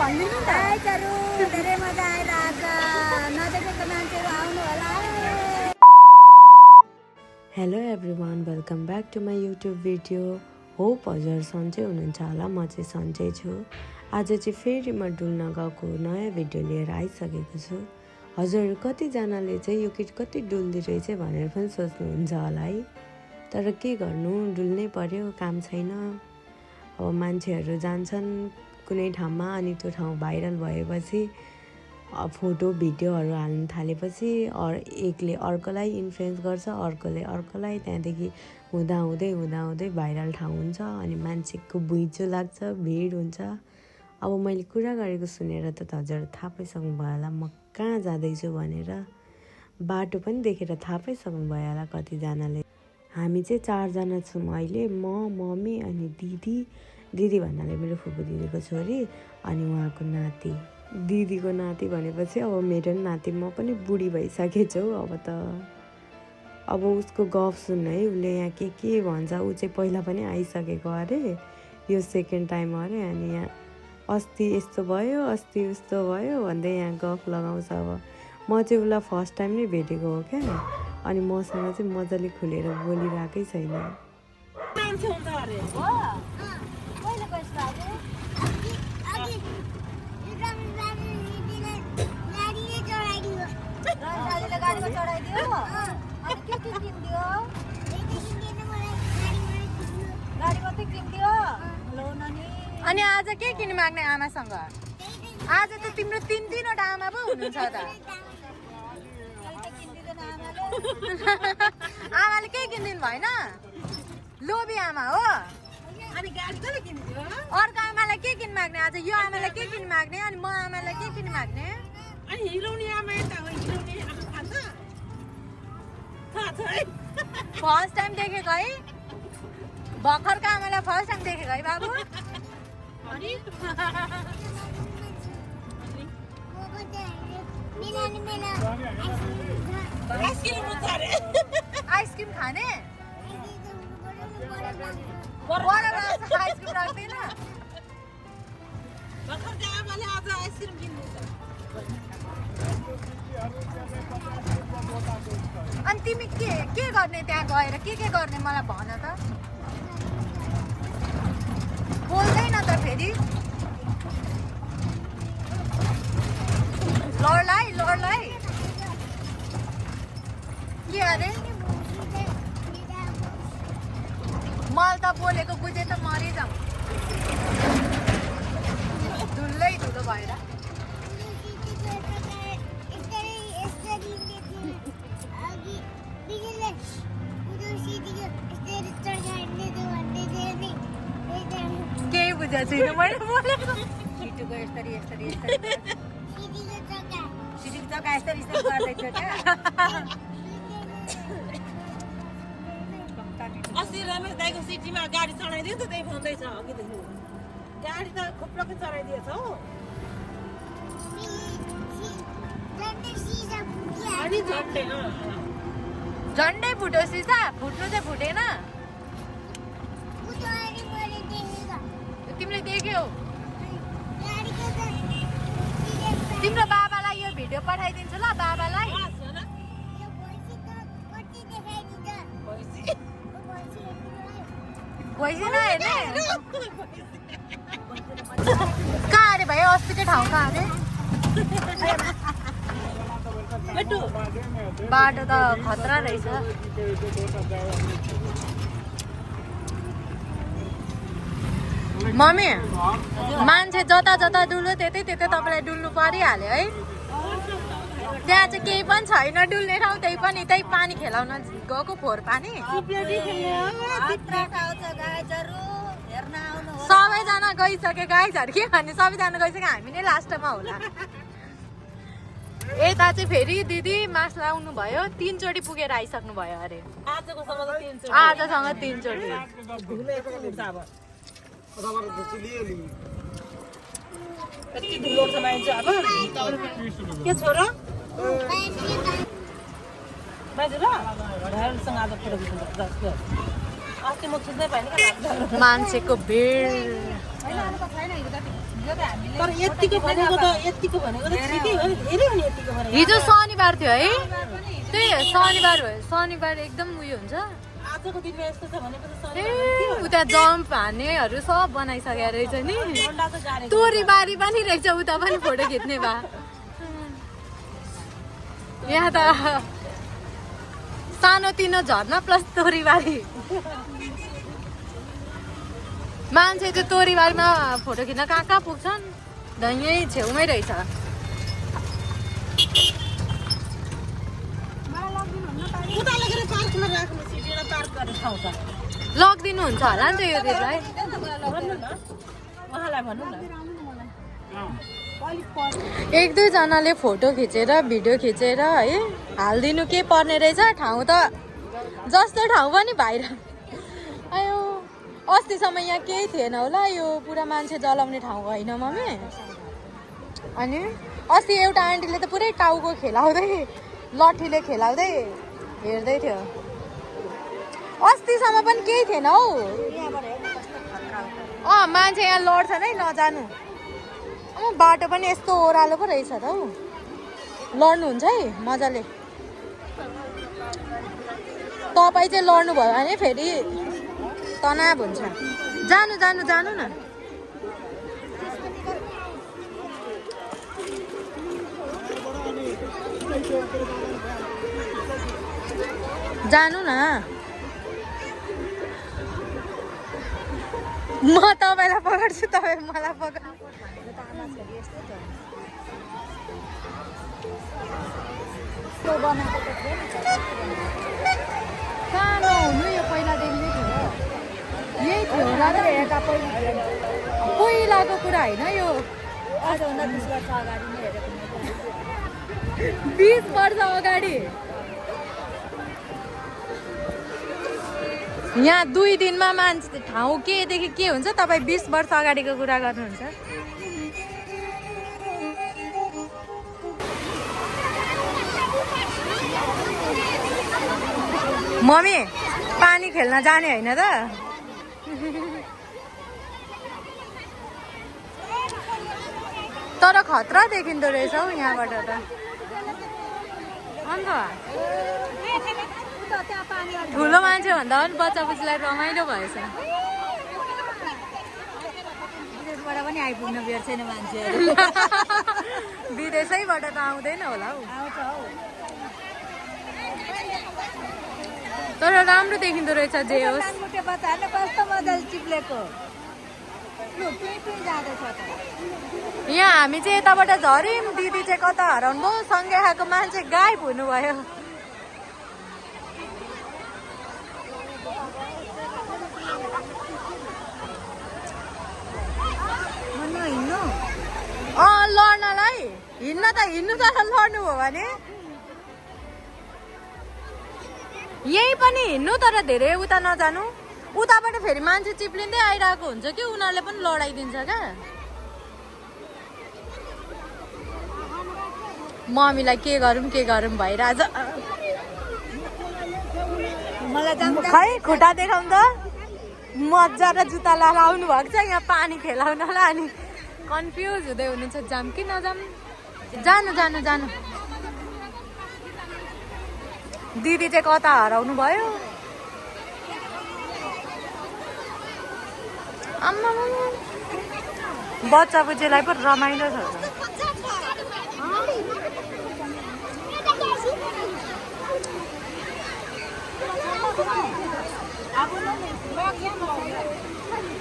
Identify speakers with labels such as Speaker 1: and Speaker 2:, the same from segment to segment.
Speaker 1: भनिदिनु नि त धेरै मजा आइरहेछ नदेखेको मान्छेहरू आउनु होला
Speaker 2: hello everyone welcome back to my YouTube video hope हजुर सन्चै हुनुहुन्छ होला म चाहिँ सन्चै छु आज चाहिँ फेरि म डुल्न गएको नयाँ भिडियो लिएर आइसकेको छु हजुरहरू कतिजनाले चाहिँ यो केटी कति डुल्दो रहेछ भनेर पनि सोच्नुहुन्छ होला है तर के गर्नु डुल्नै पर्यो काम छैन अब मान्छेहरू जान्छन् कुनै ठाउँमा अनि त्यो ठाउँ भाइरल भएपछि फोटो भिडियोहरू हाल्न थालेपछि एकले अर्कोलाई इन्फ्लुएन्स गर्छ अर्कोले अर्कोलाई त्यहाँदेखि हुँदा भाइरल ठाउँ हुन्छ अनि मान्छेको भुइँचो लाग्छ भिड हुन्छ अब मैले कुरा गरेको सुनेर त हजुर थाहा पाइसक्नु भयो होला म कहाँ जाँदैछु भनेर बाटो पनि देखेर थाहा पाइसक्नु भयो होला कतिजनाले हामी चाहिँ 4 जना छौँ अहिले म मम्मी अनि दिदी भन्नाले मेरो फुपू दिदीको छोरी अनि उहाँको नाति दिदीको नाति भनेपछि अब मेरो नाति म पनि बुढी भइसकेछु अब उसको गफ सुन्नु है उसले यहाँ के भन्छ ऊ चाहिँ पहिला पनि आइसकेको अरे यो सेकेन्ड टाइम अरे अनि यहाँ अस्ति यस्तो भयो अस्ति उस्तो भयो भन्दै यहाँ गफ लगाउँछ अब म चाहिँ उसलाई फर्स्ट टाइम नै भेटेको हो क्या अनि मसँग चाहिँ मजाले खुलेर बोलिरहेकै छैन
Speaker 1: अनि आज के किन माग्ने आमासँग आज त तिम्रो 3-3वटा आमा पो हुनुहुन्छ त आमाले के किनिदिनु भएन लोभी आमा हो अनि गाडी कसले किनिदियो अर्को आमालाई के किन माग्ने आज यो आमालाई के किन माग्ने अनि म आमालाई के किन माग्ने अनि हिरोनी आमा यता हो हिरोनी आमा खान्छ थाहा छ है फर्स्ट टाइम देखेको है भर्खरको आमालाई फर्स्ट टाइम देखेको है बाबु अनि आइसक्रिम खाने आइसक्रिम राख्दैन अनि तिमी के गर्ने त्यहाँ गएर के गर्ने मलाई भन त बोल्दैन त फेरि लड्लाई के अरे मैले त बोलेको बुझे त मरिजाउँ धुलै धुलो भएर केही बुझेको छुइनँ मैले बोलेको छिटोको यसरी सिटीको जग्गा यसरी गर्दैछ क्या
Speaker 3: अस्ति रमेश दाइको सिटीमा गाडी चढाइदियो त त्यही भन्दैछ अघिदेखि गाडी त खुप्रोकै चढाइदिएछ हो अनि
Speaker 1: झन्डै फुट्यो सिसा फुट्नु चाहिँ फुटेन तिमीले देख्यौ तिम्रो बाबालाई यो भिडियो पठाइदिन्छु ल बाबालाई भइसेन हेर्ने कहाँ अरे भाइ अस्तिकै ठाउँ कहाँ अरे बाटो त खतरा रहेछ मम्मी मान्छे जता डुल्यो त्यतै तपाईँलाई डुल्नु परिहाल्यो है त्यहाँ चाहिँ केही पनि छैन डुल्ने ठाउँ त्यही पानी खेलाउन गएको फोहोर पानी सबैजना गइसक्यो गाइजहरू के भन्ने सबैजना गइसक्यो हामी नै लास्टमा होला यता चाहिँ फेरि दिदी मास लाउनु भयो 3 चोटि पुगेर आइसक्नु भयो अरे आजसँग 3 चोटि
Speaker 3: के छोरा बाजे ल ढालसँग आज फोटो खिच्नु अस्ति म खिच्दै पाएन
Speaker 1: मान्छेको भिड
Speaker 3: तर यतिको भनेको त ठिकै हो नि धेरै हो नि यतिको भनेको
Speaker 1: हिजो शनिबार थियो है त्यही शनिबार भयो शनिबार एकदम उयो हुन्छ
Speaker 3: आजको दिनमा यस्तो छ भनेपछि
Speaker 1: ए उता जम्प हान्नेहरू सब बनाइसकेको रहेछ नि
Speaker 3: ठन्डा त जाने
Speaker 1: तोरीबारी पनि रहेछ उता पनि फोटो खिच्ने भए यहाँ त सानो तिनो झर्ना प्लस तोरीबारी मान्छे त्यो तोरीबारीमा फोटो खिच्न कहाँ कहाँ पुग्छन् यहीँ छेउमै रहेछ
Speaker 3: उता लगेर पार्कमा राख्नु सिटीमा पार्क गर्ने ठाउँ छ
Speaker 1: लगिदिनुहुन्छ होला नि त यो दिदीलाई
Speaker 3: भन्नु न उहाँलाई भन्नु न
Speaker 1: एक दुईजनाले फोटो खिचेर भिडियो खिचेर है हालिदिनु के पर्ने रहेछ ठाउँ त जस्तो ठाउँ पनि भाइरल आयो अस्तिसम्म यहाँ केही थिएन होला यो पुरा मान्छे जलाउने ठाउँ होइन मम्मी अनि अस्ति एउटा आन्टीले त पुरै टाउको खेलाउँदै लट्ठीले खेलाउँदै हेर्दै थियो अस्तिसम्म पनि केही थिएन हौ मान्छे यहाँ लड्छन् है नजानु बाटो पनि यस्तो ओह्रालो पो रहेछ त हौ लड्नुहुन्छ है मजाले तपाईँ चाहिँ लड्नु भयो भने फेरि तनाव हुन्छ जानु जानु जानु न जानु न म तपाईँलाई पकड्छु तपाईँ मलाई पकड कहाँ नहुनु यो पहिलादेखि नै थियो यही थियो होला त पहिलाको कुरा होइन यो 20 वर्ष अगाडि यहाँ 2 दिनमा मान्छे ठाउँ केदेखि के हुन्छ तपाईँ 20 वर्ष अगाडिको कुरा गर्नुहुन्छ मम्मी पानी खेल्न जाने होइन त तर खतरा देखिँदो रहेछ हौ यहाँबाट त अन्त ठुलो मान्छे भन्दा पनि बच्चा बुच्चीलाई रमाइलो भएछ विदेशबाट पनि आइपुग्न बेर छैन मान्छे विदेशैबाट त आउँदैन होला हौ तर राम्रो देखिँदो रहेछ जे होस् यहाँ हामी चाहिँ यताबाट झर्यौँ दिदी चाहिँ कता हराउनु भयो सँगै आएको मान्छे गायब हुनुभयो लड्नलाई हिँड्नु त लड्नु हो भने यही पनि हिँड्नु तर धेरै उता नजानु उताबाट फेरि मान्छे चिप्लिँदै आइरहेको हुन्छ कि उनीहरूले पनि लडाइदिन्छ क्या मम्मीलाई के गरौँ भइरहेछ खै खुट्टा देखाउँ त मजा र जुत्ता लाएर आउनु भएको छ यहाँ पानी खेलाउनलाई अनि कन्फ्युज हुँदै हुनुहुन्छ जाम कि नजाम जानु जानु जानु दिदी चाहिँ कता हराउनु भयो आम्मा बच्चा बुच्चीलाई पनि रमाइलो छ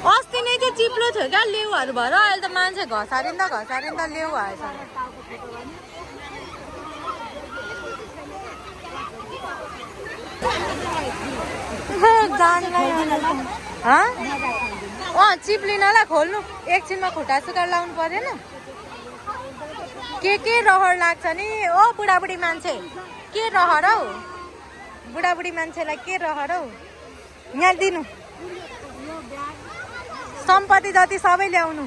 Speaker 1: अस्ति नै चाहिँ चिप्लो थियो क्या लेउहरू भएर अहिले त मान्छे घसारिँदा लेउ आएछ चिप्लिनलाई खोल्नु एकछिनमा खुट्टा सुकाएर लाउनु परेन के रहर लाग्छ नि ओ बुढाबुढी मान्छे के रहर हौ बुढाबुढी मान्छेलाई के रहर हौ यहाँ दिनु सम्पत्ति जति सबै ल्याउनु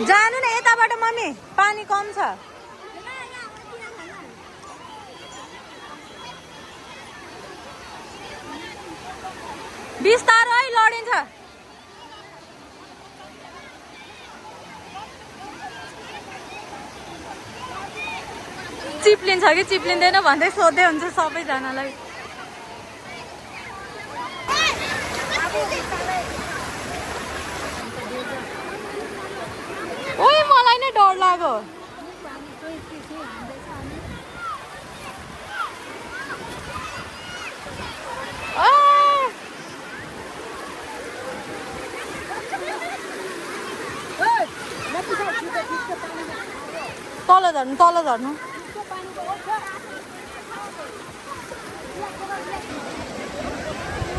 Speaker 1: जानु न यताबाट मम्मी पानी कम छ बिस्तारै लडिन्छ। चिप्लिन्छ कि चिप्लिँदैन भन्दै सोध्दै हुन्छ सबैजनालाई। ओइ मलाई नै डर लाग्यो। तल झर्नु तल झर्नु।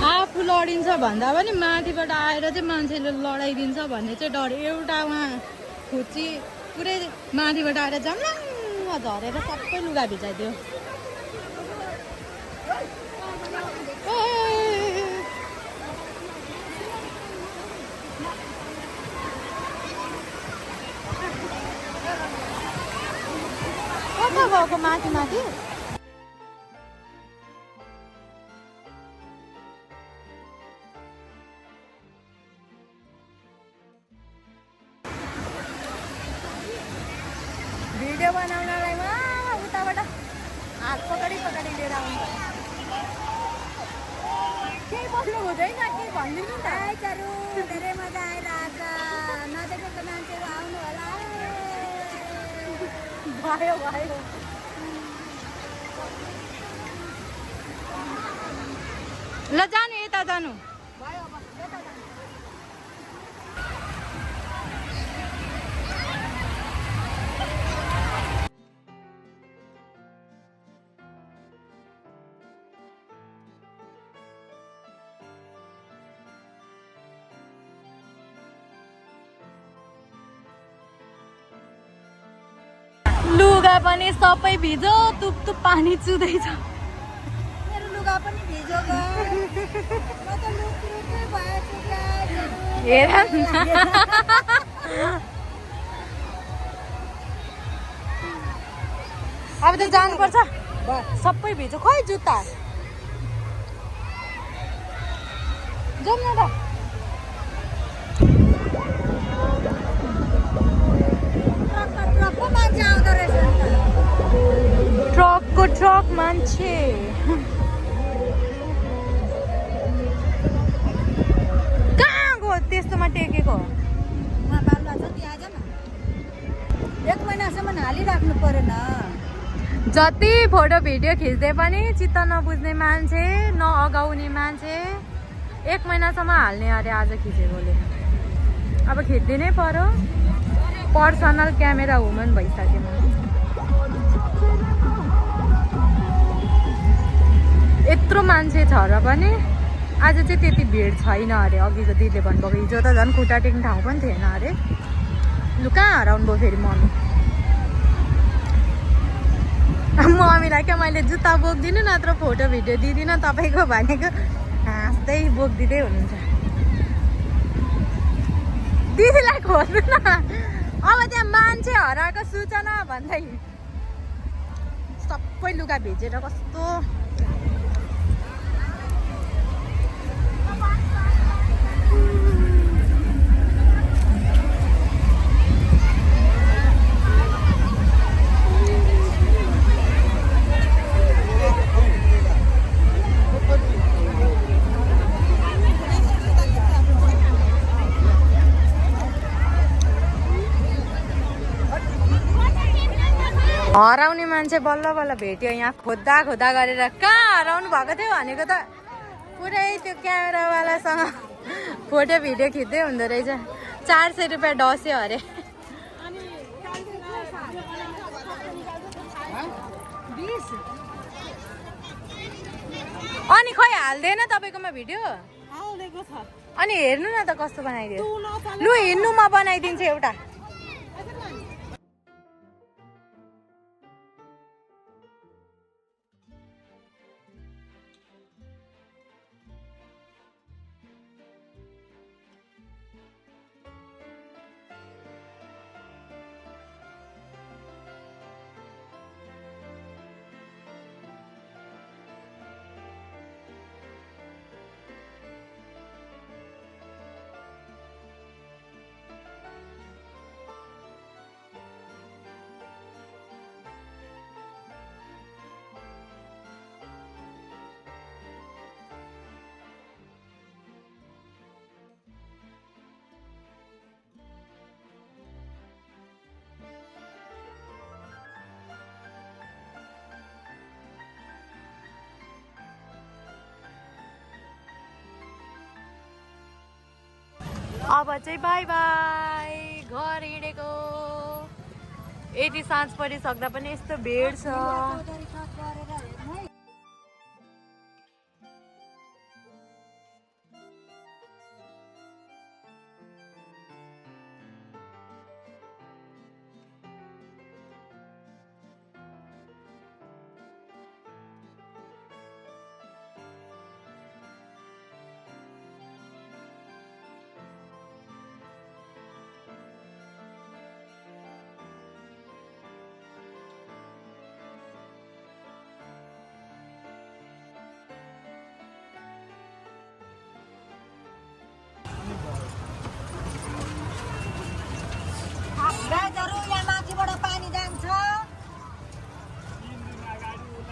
Speaker 1: आफू लडिन्छ भन्दा पनि माथिबाट आएर चाहिँ मान्छेले लडाइदिन्छ भन्ने चाहिँ डर। एउटा उहाँ खुच्ची पुरै माथिबाट आएर झम्लङ्ग झरेर सबै लुगा भिजाइदियो। कता गएको माथि माथि? भिडियो बनाउनलाई उताबाट हात पकडी पकडी लिएर आउनु भयो। केही बस्नु हुँदैन कि भनिदिनु नि त। धेरै मजा आइरहेछ। नदेखेको मान्छेहरू आउनु होला। भयो भयो। ल जानु यता जानु। लुगा पनि सबै भिजो, तुप तुप पानी चुदैछ।
Speaker 3: मेरो लुगा पनि भिज्यो ग। म त लुक्रुकै भएछु गाइस।
Speaker 1: हेर अब त जानुपर्छ। सबै भिजो। खोइ जुत्ता जाउँ न त। ट्रकको ट्रक मान्छे। कहाँ गयो त्यस्तोमा टेकेको?
Speaker 3: बालुवा छ त्यहाँ आइज न। 1 महिनासम्म हालिराख्नु परेन।
Speaker 1: जति फोटो भिडियो खिच्दै पनि चित्त नबुझ्ने मान्छे, नअगाउने मान्छे 1 महिनासम्म हाल्ने अरे आज खिचेकोले। अब खिच्दिनै पर्यो। पर्सनल क्यामेरा वुमन भइसक्यो म। यत्रो मान्छे छ र पनि आज चाहिँ त्यति भिड छैन अरे। अघिको दिदीले भन्नुभएको हिजो त झन् खुट्टा टेक्ने ठाउँ पनि थिएन अरे। लु कहाँ हराउनु भयो फेरि मम्मी? मम्मीलाई क्या मैले जुत्ता बोक्दिनँ नत्र फोटो भिडियो दिँदिनँ तपाईँको भनेको हाँस्दै बोकिदिँदै हुनुहुन्छ। दिदीलाई खोज्नु न। अब त्यहाँ मान्छे हराएको सूचना भन्दै सबै लुगा भिजेर कस्तो हराउने मान्छे बल्ल बल्ल भेट्यो। यहाँ खोज्दा खोज्दा गरेर कहाँ हराउनु भएको थियो भनेको त पुरै त्यो क्यामेरावालासँग फोटो भिडियो खिच्दै हुँदो रहेछ। 400 रुपियाँ डस्यो अरे। अनि खोइ हाल्दैन तपाईँकोमा भिडियो? अनि हेर्नु न त कस्तो बनाइदियो। लु हिँड्नु म बनाइदिन्छु एउटा। अब चाहिँ बाई बाई, घर हिँडेको। यति साँझ परिसक्दा पनि यस्तो भिड छ।
Speaker 3: गाईहरू यहाँ माथिबाट पानी जान्छ,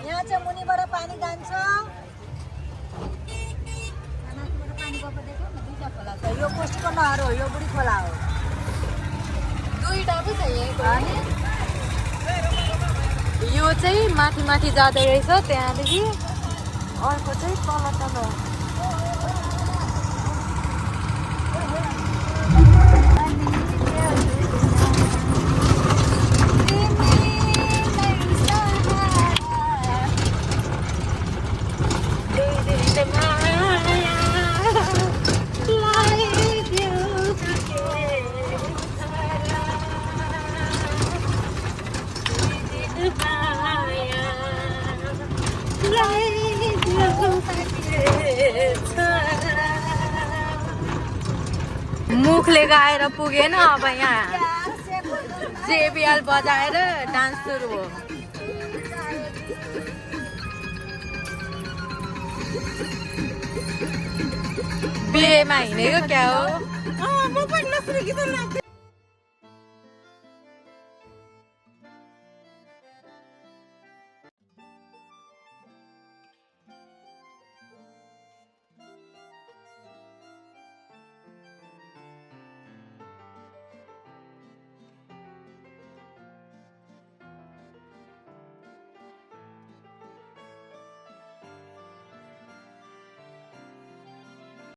Speaker 3: यहाँ चाहिँ मुनिबाट पानी जान्छ। माथिबाट पानी गएको देख्यौ न, दुईटा खोला छ। यो कोष्टीको नहर हो, यो बुढी खोला हो।
Speaker 1: दुईटा पो छ यहीँको नि। यो चाहिँ माथि माथि जाँदो रहेछ, त्यहाँदेखि अर्को चाहिँ तल तल। मुखले गाएर पुगेन, अब यहाँ जेबिएल बजाएर डान्स सुरु हो। बिहेमा हिँडेको क्या हो?
Speaker 3: म पनि नसुनेकी त लाग्छ।